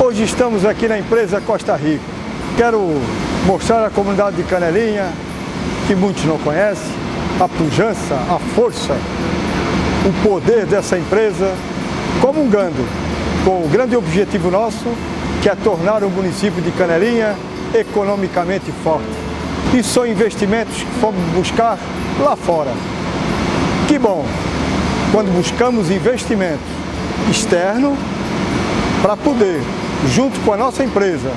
Hoje estamos aqui na empresa Costa Rica. Quero mostrar à comunidade de Canelinha, que muitos não conhecem, a pujança, a força, o poder dessa empresa, comungando com o grande objetivo nosso, que é tornar o município de Canelinha economicamente forte. E são investimentos que fomos buscar lá fora. Que bom, quando buscamos investimento externo para poder, junto com a nossa empresa,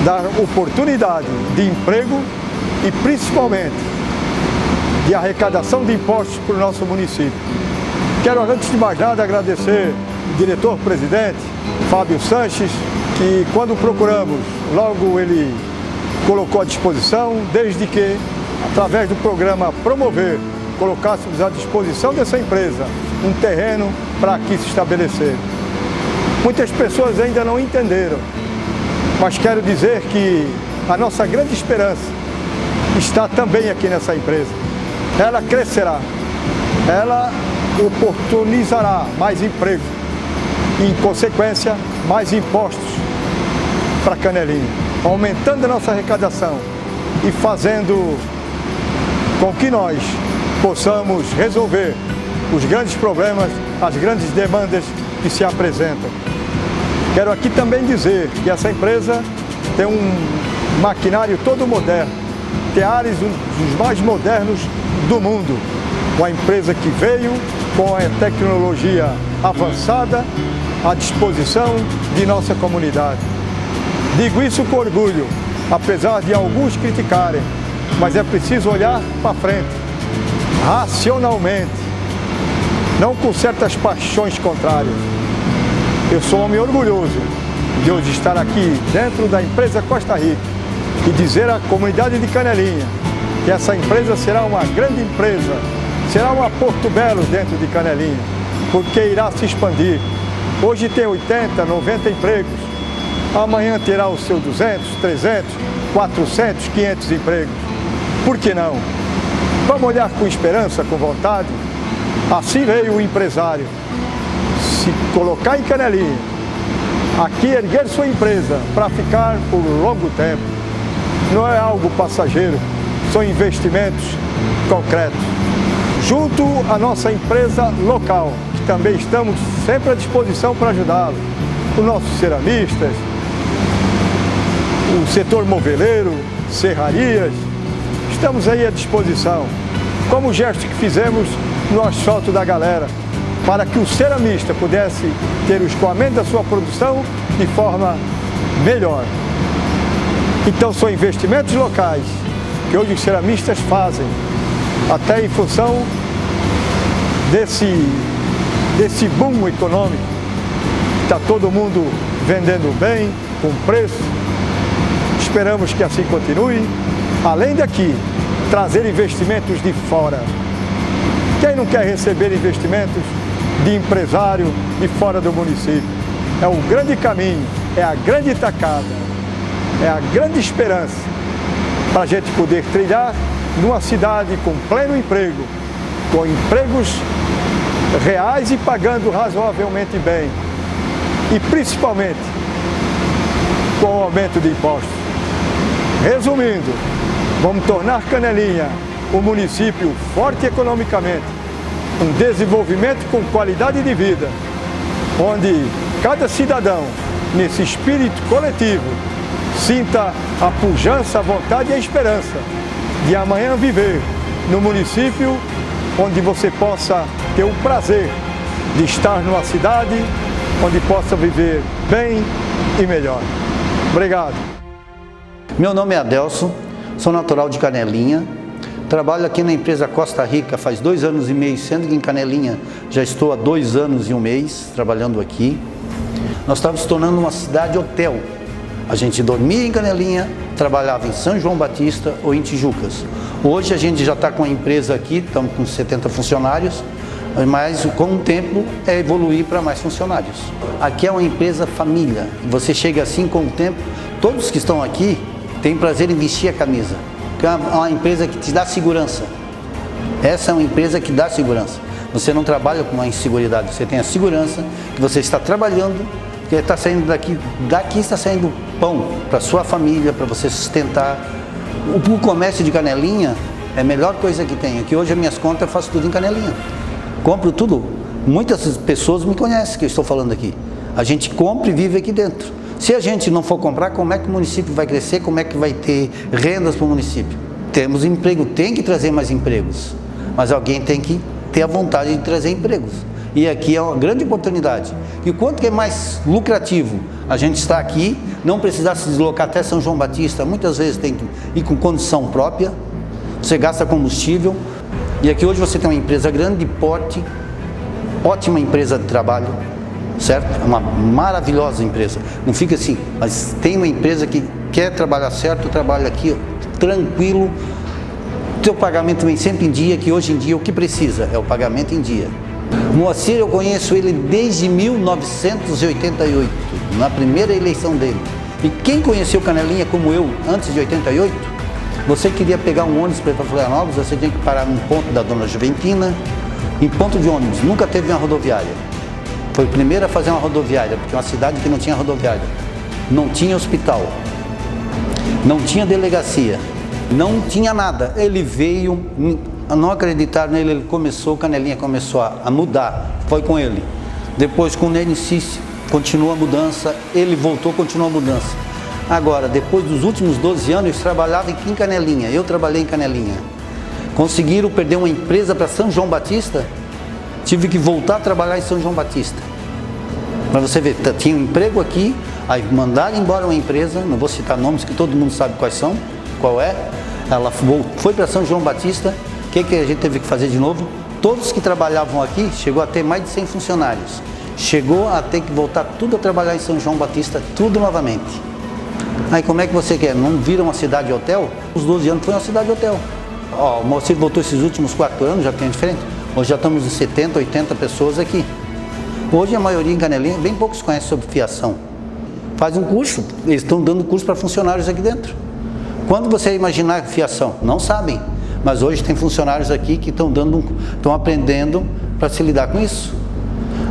dar oportunidade de emprego e principalmente de arrecadação de impostos para o nosso município. Quero, antes de mais nada, agradecer o diretor-presidente, Fábio Sanches, que quando procuramos, logo ele colocou à disposição, desde que, através do programa Promover, colocássemos à disposição dessa empresa um terreno para aqui se estabelecer. Muitas pessoas ainda não entenderam, mas quero dizer que a nossa grande esperança está também aqui nessa empresa. Ela crescerá, ela oportunizará mais emprego e, em consequência, mais impostos para Canelinha, aumentando a nossa arrecadação e fazendo com que nós possamos resolver os grandes problemas, as grandes demandas que se apresentam. Quero aqui também dizer que essa empresa tem um maquinário todo moderno, teares dos mais modernos do mundo. Uma empresa que veio com a tecnologia avançada à disposição de nossa comunidade. Digo isso com orgulho, apesar de alguns criticarem, mas é preciso olhar para frente, racionalmente, não com certas paixões contrárias. Eu sou um homem orgulhoso de hoje estar aqui dentro da empresa Costa Rica e dizer à comunidade de Canelinha que essa empresa será uma grande empresa, será uma Porto Belo dentro de Canelinha, porque irá se expandir. Hoje tem 80, 90 empregos, amanhã terá o seu 200, 300, 400, 500 empregos. Por que não? Vamos olhar com esperança, com vontade. Assim veio o empresário, se colocar em Canelinha, aqui erguer sua empresa para ficar por longo tempo. Não é algo passageiro, são investimentos concretos. Junto à nossa empresa local, que também estamos sempre à disposição para ajudá-lo, os nossos ceramistas, o setor moveleiro, serrarias, estamos aí à disposição, como o gesto que fizemos no asfalto da galera, para que o ceramista pudesse ter o escoamento da sua produção de forma melhor. Então são investimentos locais que hoje os ceramistas fazem, até em função desse boom econômico. Está todo mundo vendendo bem, com preço. Esperamos que assim continue. Além daqui, trazer investimentos de fora. Quem não quer receber investimentos de empresário de fora do município? É o grande caminho, é a grande tacada, é a grande esperança para a gente poder trilhar numa cidade com pleno emprego, com empregos reais e pagando razoavelmente bem, e principalmente com o aumento de impostos. Resumindo, vamos tornar Canelinha um município forte economicamente, um desenvolvimento com qualidade de vida, onde cada cidadão, nesse espírito coletivo, sinta a pujança, a vontade e a esperança de amanhã viver no município onde você possa ter o prazer de estar numa cidade onde possa viver bem e melhor. Obrigado. Meu nome é Adelson, sou natural de Canelinha, trabalho aqui na empresa Costa Rica faz 2 anos e meio, sendo que em Canelinha já estou há 2 anos e 1 mês trabalhando aqui. Nós estamos se tornando uma cidade hotel. A gente dormia em Canelinha, trabalhava em São João Batista ou em Tijucas. Hoje a gente já está com a empresa aqui, estamos com 70 funcionários, mas com o tempo é evoluir para mais funcionários. Aqui é uma empresa família, você chega assim com o tempo, todos que estão aqui têm prazer em vestir a camisa. É uma empresa que te dá segurança. Essa é uma empresa que dá segurança. Você não trabalha com uma inseguridade, você tem a segurança que você está trabalhando Porque está saindo daqui está saindo pão para sua família, para você sustentar. O comércio de Canelinha é a melhor coisa que tem. Aqui hoje as minhas contas eu faço tudo em Canelinha. Compro tudo. Muitas pessoas me conhecem que eu estou falando aqui. A gente compra e vive aqui dentro. Se a gente não for comprar, como é que o município vai crescer? Como é que vai ter rendas para o município? Temos emprego, tem que trazer mais empregos. Mas alguém tem que ter a vontade de trazer empregos. E aqui é uma grande oportunidade. E o quanto que é mais lucrativo a gente estar aqui, não precisar se deslocar até São João Batista, muitas vezes tem que ir com condição própria, você gasta combustível. E aqui hoje você tem uma empresa grande de porte, ótima empresa de trabalho, certo? É uma maravilhosa empresa. Não fica assim, mas tem uma empresa que quer trabalhar certo, trabalha aqui tranquilo. Teu pagamento vem sempre em dia, que hoje em dia o que precisa é o pagamento em dia. Moacir, eu conheço ele desde 1988, na primeira eleição dele. E quem conheceu Canelinha como eu, antes de 88, você queria pegar um ônibus para ir para Florianópolis, você tinha que parar num ponto da Dona Juventina, em ponto de ônibus, nunca teve uma rodoviária. Foi o primeiro a fazer uma rodoviária, porque é uma cidade que não tinha rodoviária. Não tinha hospital, não tinha delegacia, não tinha nada. Ele veio, não acreditaram nele, ele começou, Canelinha começou a mudar, foi com ele. Depois com o Nene Cício, continuou a mudança, ele voltou, continuou a mudança. Agora, depois dos últimos 12 anos, eu trabalhava aqui em Canelinha, eu trabalhei em Canelinha. Conseguiram perder uma empresa para São João Batista, tive que voltar a trabalhar em São João Batista. Para você ver, tinha um emprego aqui, aí mandaram embora uma empresa, não vou citar nomes que todo mundo sabe quais são, qual é. Ela foi para São João Batista, o que a gente teve que fazer de novo? Todos que trabalhavam aqui, chegou a ter mais de 100 funcionários. Chegou a ter que voltar tudo a trabalhar em São João Batista, tudo novamente. Aí como é que você quer? Não vira uma cidade hotel? Os 12 anos foi uma cidade hotel. Ó, o Moacir voltou esses últimos 4 anos, já tem diferente. Hoje já estamos em 70, 80 pessoas aqui. Hoje a maioria em Canelinha, bem poucos conhecem sobre fiação. Faz um curso, eles estão dando curso para funcionários aqui dentro. Quando você imaginar fiação? Não sabem. Mas hoje tem funcionários aqui que estão aprendendo para se lidar com isso.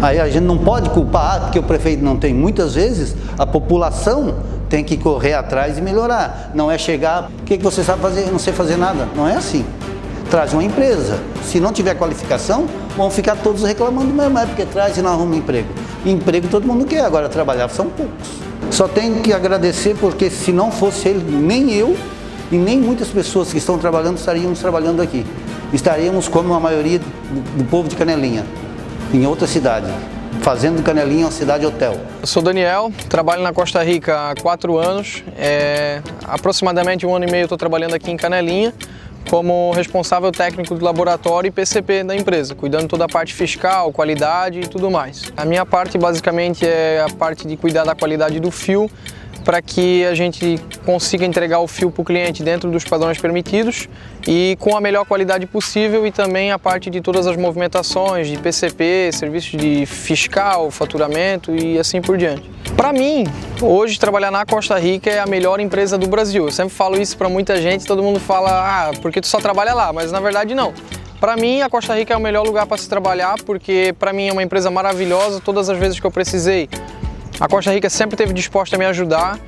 Aí a gente não pode culpar, porque o prefeito não tem. Muitas vezes a população tem que correr atrás e melhorar. Não é chegar, o que você sabe fazer? Eu não sei fazer nada. Não é assim. Traz uma empresa. Se não tiver qualificação, vão ficar todos reclamando mesmo, é porque traz e não arruma emprego. Emprego todo mundo quer, agora trabalhar são poucos. Só tenho que agradecer, porque se não fosse ele, nem eu e nem muitas pessoas que estão trabalhando estaríamos trabalhando aqui. Estaríamos como a maioria do povo de Canelinha, em outra cidade, fazendo Canelinha uma cidade hotel. Eu sou Daniel, trabalho na Costa Rica há 4 anos, aproximadamente 1 ano e meio estou trabalhando aqui em Canelinha como responsável técnico do laboratório e PCP da empresa, cuidando toda a parte fiscal, qualidade e tudo mais. A minha parte basicamente é a parte de cuidar da qualidade do fio, para que a gente consiga entregar o fio para o cliente dentro dos padrões permitidos e com a melhor qualidade possível, e também a parte de todas as movimentações de PCP, serviços de fiscal, faturamento e assim por diante. Para mim, hoje trabalhar na Costa Rica é a melhor empresa do Brasil. Eu sempre falo isso para muita gente, todo mundo fala, porque tu só trabalha lá, mas na verdade não. Para mim, a Costa Rica é o melhor lugar para se trabalhar, porque para mim é uma empresa maravilhosa. Todas as vezes que eu precisei, a Costa Rica sempre esteve disposta a me ajudar.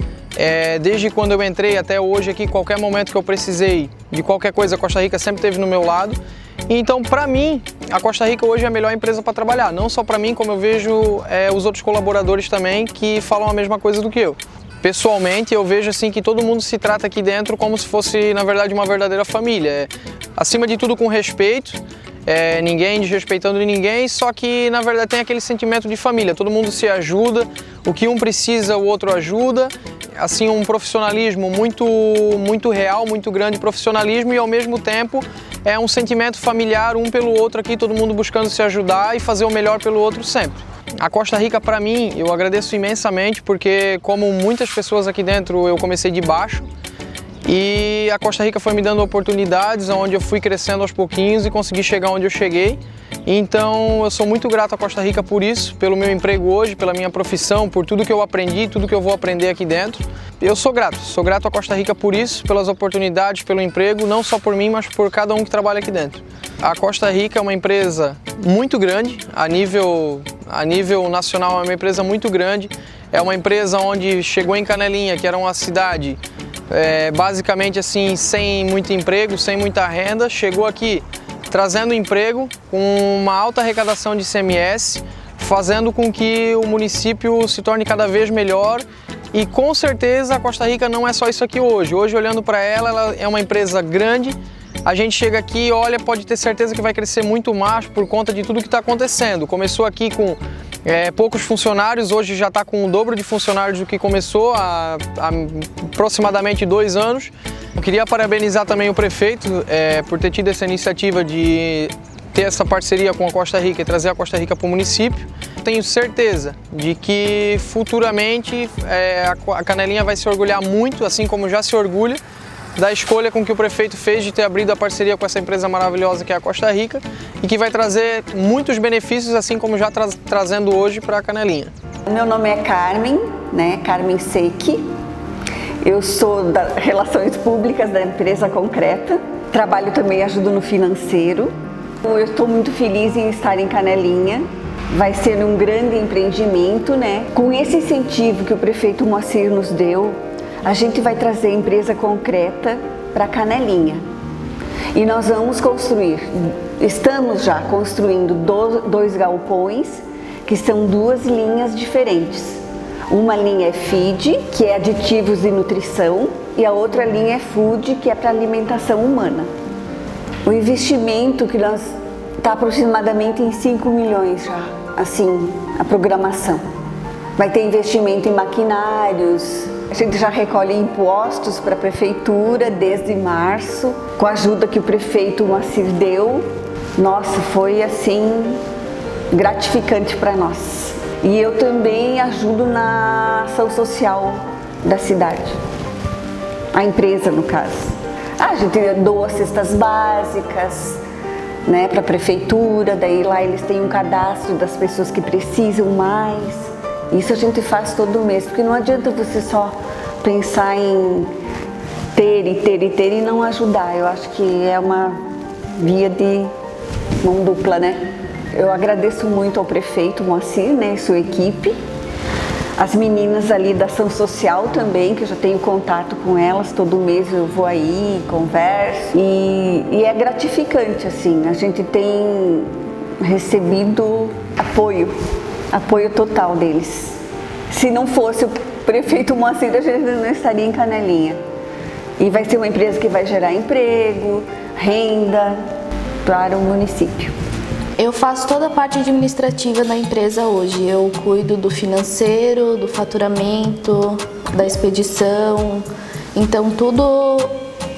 Desde quando eu entrei até hoje aqui, qualquer momento que eu precisei de qualquer coisa, a Costa Rica sempre esteve no meu lado. Então, para mim, a Costa Rica hoje é a melhor empresa para trabalhar. Não só para mim, como eu vejo os outros colaboradores também que falam a mesma coisa do que eu. Pessoalmente, eu vejo assim que todo mundo se trata aqui dentro como se fosse, na verdade, uma verdadeira família. Acima de tudo, com respeito. Ninguém desrespeitando ninguém, só que na verdade tem aquele sentimento de família, todo mundo se ajuda, o que um precisa o outro ajuda, assim um profissionalismo muito real, muito grande profissionalismo, e ao mesmo tempo é um sentimento familiar um pelo outro aqui, todo mundo buscando se ajudar e fazer o melhor pelo outro sempre. A Costa Rica, para mim, eu agradeço imensamente, porque como muitas pessoas aqui dentro, eu comecei de baixo. E a Costa Rica foi me dando oportunidades, onde eu fui crescendo aos pouquinhos e consegui chegar onde eu cheguei. Então eu sou muito grato à Costa Rica por isso, pelo meu emprego hoje, pela minha profissão, por tudo que eu aprendi, tudo que eu vou aprender aqui dentro. Eu sou grato à Costa Rica por isso, pelas oportunidades, pelo emprego, não só por mim, mas por cada um que trabalha aqui dentro. A Costa Rica é uma empresa muito grande, a nível nacional é uma empresa muito grande. É uma empresa onde chegou em Canelinha, que era uma cidade basicamente assim, sem muito emprego, sem muita renda, chegou aqui trazendo emprego, com uma alta arrecadação de ICMS, fazendo com que o município se torne cada vez melhor. E com certeza a Costa Rica não é só isso aqui hoje. Hoje, olhando para ela é uma empresa grande. A gente chega aqui e olha, pode ter certeza que vai crescer muito mais por conta de tudo que está acontecendo. Começou aqui com poucos funcionários, hoje já está com o dobro de funcionários do que começou há aproximadamente 2 anos. Eu queria parabenizar também o prefeito por ter tido essa iniciativa de ter essa parceria com a Costa Rica e trazer a Costa Rica para o município. Tenho certeza de que futuramente a Canelinha vai se orgulhar muito, assim como já se orgulha, da escolha com que o prefeito fez de ter abrido a parceria com essa empresa maravilhosa que é a Costa Rica e que vai trazer muitos benefícios, assim como já trazendo hoje para a Canelinha. Meu nome é Carmen, Carmen Seque. Eu sou das Relações Públicas da empresa Concreta. Trabalho também, ajudo no financeiro. Eu estou muito feliz em estar em Canelinha. Vai ser um grande empreendimento, Com esse incentivo que o prefeito Moacir nos deu, a gente vai trazer a empresa Concreta para Canelinha. E nós vamos estamos já construindo 2 galpões, que são 2 linhas diferentes. Uma linha é feed, que é aditivos e nutrição, e a outra linha é food, que é para alimentação humana. O investimento que nós está aproximadamente em 5 milhões já, assim, a programação. Vai ter investimento em maquinários. A gente já recolhe impostos para a prefeitura desde março, com a ajuda que o prefeito Moacir deu. Nossa, foi assim gratificante para nós. E eu também ajudo na ação social da cidade, a empresa no caso. A gente doa cestas básicas, para a prefeitura, daí lá eles têm um cadastro das pessoas que precisam mais. Isso a gente faz todo mês, porque não adianta você só pensar em ter e não ajudar. Eu acho que é uma via de mão dupla, Eu agradeço muito ao prefeito Moacir, e sua equipe. As meninas ali da ação social também, que eu já tenho contato com elas, todo mês eu vou aí, converso. E é gratificante, assim, a gente tem recebido apoio total deles. Se não fosse o prefeito Moacir, a gente não estaria em Canelinha. E vai ser uma empresa que vai gerar emprego, renda para o município. Eu faço toda a parte administrativa da empresa hoje. Eu cuido do financeiro, do faturamento, da expedição. Então tudo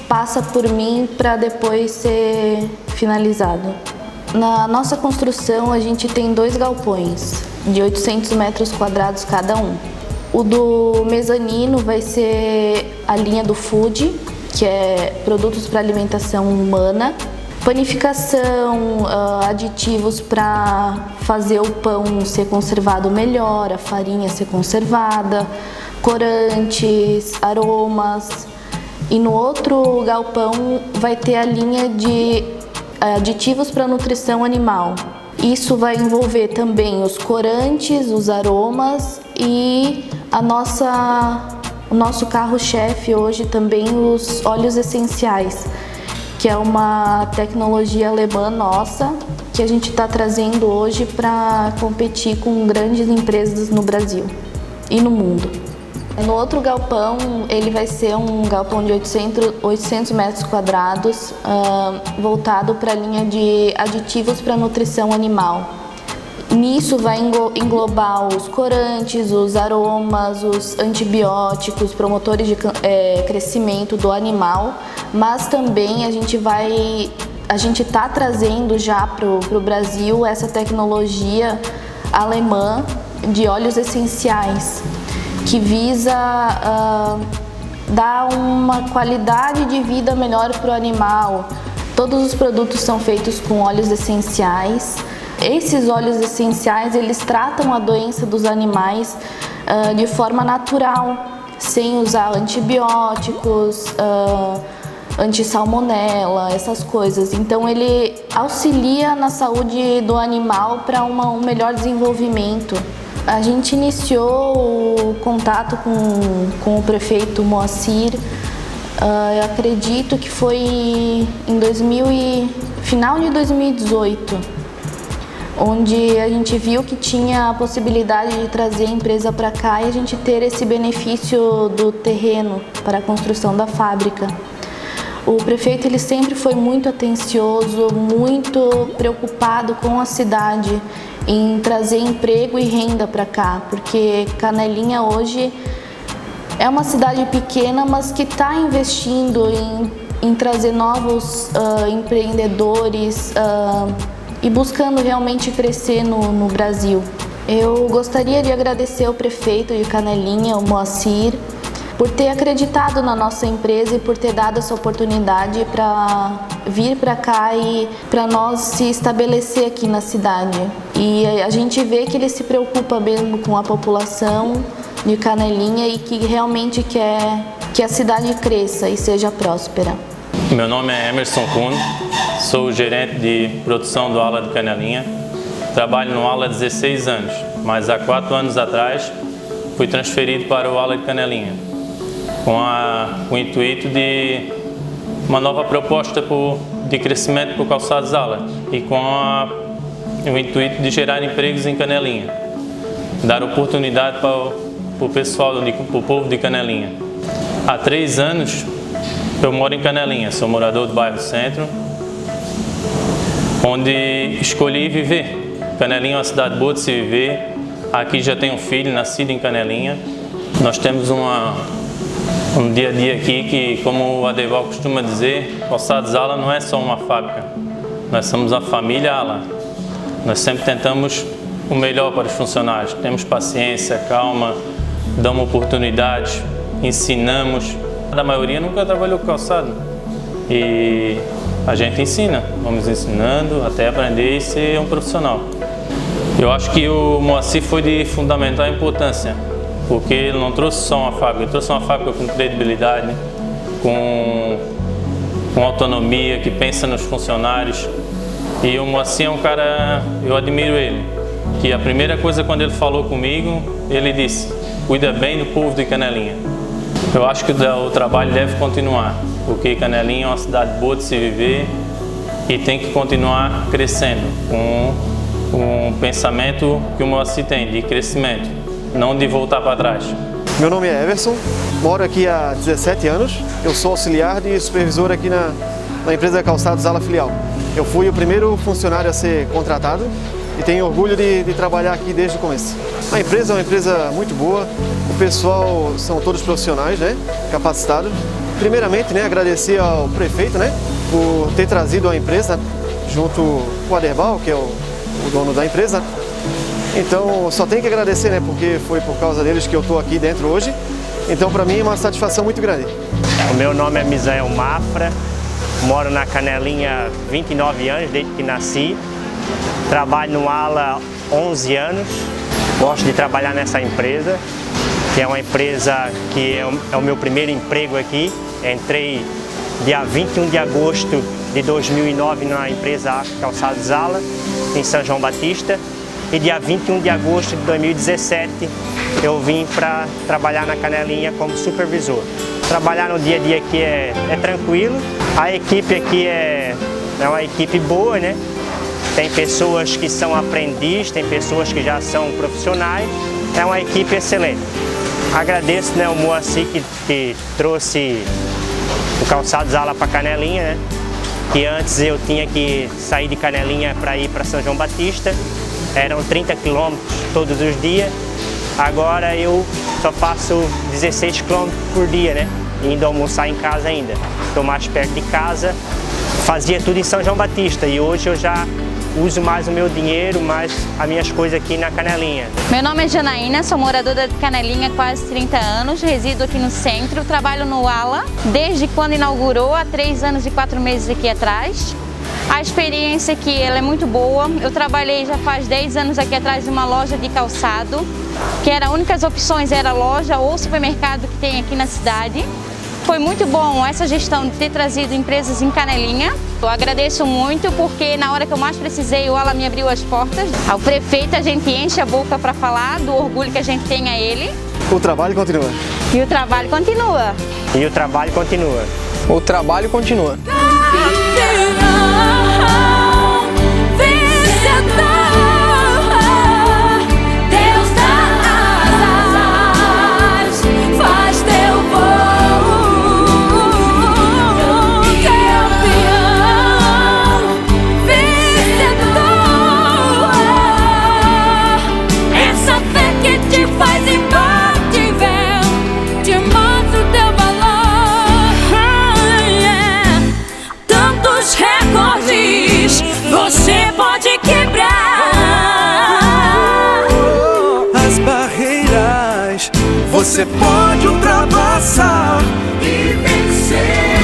passa por mim para depois ser finalizado. Na nossa construção a gente tem 2 galpões de 800 metros quadrados cada um. O do mezanino vai ser a linha do food, que é produtos para alimentação humana. Panificação, aditivos para fazer o pão ser conservado melhor, a farinha ser conservada, corantes, aromas. E no outro galpão vai ter a linha de aditivos para nutrição animal. Isso vai envolver também os corantes, os aromas e o nosso carro-chefe hoje também os óleos essenciais, que é uma tecnologia alemã nossa, que a gente está trazendo hoje para competir com grandes empresas no Brasil e no mundo. No outro galpão, ele vai ser um galpão de 800 metros quadrados, voltado para a linha de aditivos para nutrição animal. Nisso vai englobar os corantes, os aromas, os antibióticos, promotores de crescimento do animal, mas também a gente está trazendo já para o Brasil essa tecnologia alemã de óleos essenciais, que visa dar uma qualidade de vida melhor para o animal. Todos os produtos são feitos com óleos essenciais. Esses óleos essenciais, eles tratam a doença dos animais de forma natural, sem usar antibióticos, anti-salmonela, essas coisas. Então ele auxilia na saúde do animal para um melhor desenvolvimento A gente iniciou o contato com o prefeito Moacir, eu acredito que foi em final de 2018, onde a gente viu que tinha a possibilidade de trazer a empresa para cá e a gente ter esse benefício do terreno para a construção da fábrica. O prefeito ele sempre foi muito atencioso, muito preocupado com a cidade, em trazer emprego e renda para cá, porque Canelinha hoje é uma cidade pequena, mas que está investindo em trazer novos empreendedores e buscando realmente crescer no Brasil. Eu gostaria de agradecer ao prefeito de Canelinha, o Moacir, por ter acreditado na nossa empresa e por ter dado essa oportunidade para vir para cá e para nós se estabelecer aqui na cidade. E a gente vê que ele se preocupa mesmo com a população de Canelinha e que realmente quer que a cidade cresça e seja próspera. Meu nome é Emerson Kuhn, sou o gerente de produção do Ala de Canelinha. Trabalho no Ala há 16 anos, mas há 4 anos atrás fui transferido para o Ala de Canelinha, com o intuito de uma nova proposta de crescimento para o Calçados Ala e com o intuito de gerar empregos em Canelinha, dar oportunidade para o pessoal, para o povo de Canelinha. Há 3 anos eu moro em Canelinha, sou morador do bairro Centro, onde escolhi viver. Canelinha é uma cidade boa de se viver, aqui já tenho um filho nascido em Canelinha. Nós temos um dia a dia aqui que, como o Adeval costuma dizer, Calçados Ala não é só uma fábrica, nós somos a família Ala. Nós sempre tentamos o melhor para os funcionários, temos paciência, calma, damos oportunidades, ensinamos. A maioria nunca trabalhou com calçado e a gente ensina, vamos ensinando até aprender e ser um profissional. Eu acho que o Moacir foi de fundamental importância, porque ele não trouxe só uma fábrica, ele trouxe uma fábrica com credibilidade, com autonomia, que pensa nos funcionários. E o Moacir é um cara, eu admiro ele, que a primeira coisa quando ele falou comigo, ele disse: cuida bem do povo de Canelinha. Eu acho que o trabalho deve continuar, porque Canelinha é uma cidade boa de se viver e tem que continuar crescendo com um pensamento que o Moacir tem, de crescimento, não de voltar para trás. Meu nome é Everson, moro aqui há 17 anos, eu sou auxiliar de supervisor aqui na empresa Calçados Ala Filial. Eu fui o primeiro funcionário a ser contratado e tenho orgulho de trabalhar aqui desde o começo. A empresa é uma empresa muito boa, o pessoal são todos profissionais, né, capacitados. Primeiramente, né, agradecer ao prefeito, né, por ter trazido a empresa junto com o Aderbal, que é o dono da empresa. Então, só tenho que agradecer, né, porque foi por causa deles que eu estou aqui dentro hoje. Então, para mim é uma satisfação muito grande. O meu nome é Misael Mafra, moro na Canelinha há 29 anos, desde que nasci. Trabalho no Ala há 11 anos, gosto de trabalhar nessa empresa, que é uma empresa que é o meu primeiro emprego aqui. Entrei dia 21 de agosto de 2009 na empresa Calçados Ala, em São João Batista, e dia 21 de agosto de 2017 eu vim para trabalhar na Canelinha como supervisor. Trabalhar no dia a dia aqui é tranquilo, a equipe aqui é uma equipe boa, né? Tem pessoas que são aprendizes, tem pessoas que já são profissionais, é uma equipe excelente. Agradeço, né, o Moacir que trouxe o Calçados Ala para Canelinha, né? Que antes eu tinha que sair de Canelinha para ir para São João Batista, eram 30 quilômetros todos os dias, agora eu só faço 16 quilômetros por dia, né? Indo almoçar em casa ainda, estou mais perto de casa, fazia tudo em São João Batista e hoje eu já uso mais o meu dinheiro, mais as minhas coisas aqui na Canelinha. Meu nome é Janaína, sou moradora de Canelinha há quase 30 anos, resido aqui no centro, trabalho no Ala desde quando inaugurou, há 3 anos e 4 meses aqui atrás. A experiência aqui ela é muito boa, eu trabalhei já faz 10 anos aqui atrás em uma loja de calçado, que as únicas opções era loja ou supermercado que tem aqui na cidade. Foi muito bom essa gestão de ter trazido empresas em Canelinha. Eu agradeço muito porque na hora que eu mais precisei, o ALA me abriu as portas. Ao prefeito a gente enche a boca para falar do orgulho que a gente tem a ele. O trabalho continua. E o trabalho continua. E o trabalho continua. O trabalho continua. Você pode quebrar as barreiras, você pode ultrapassar e vencer.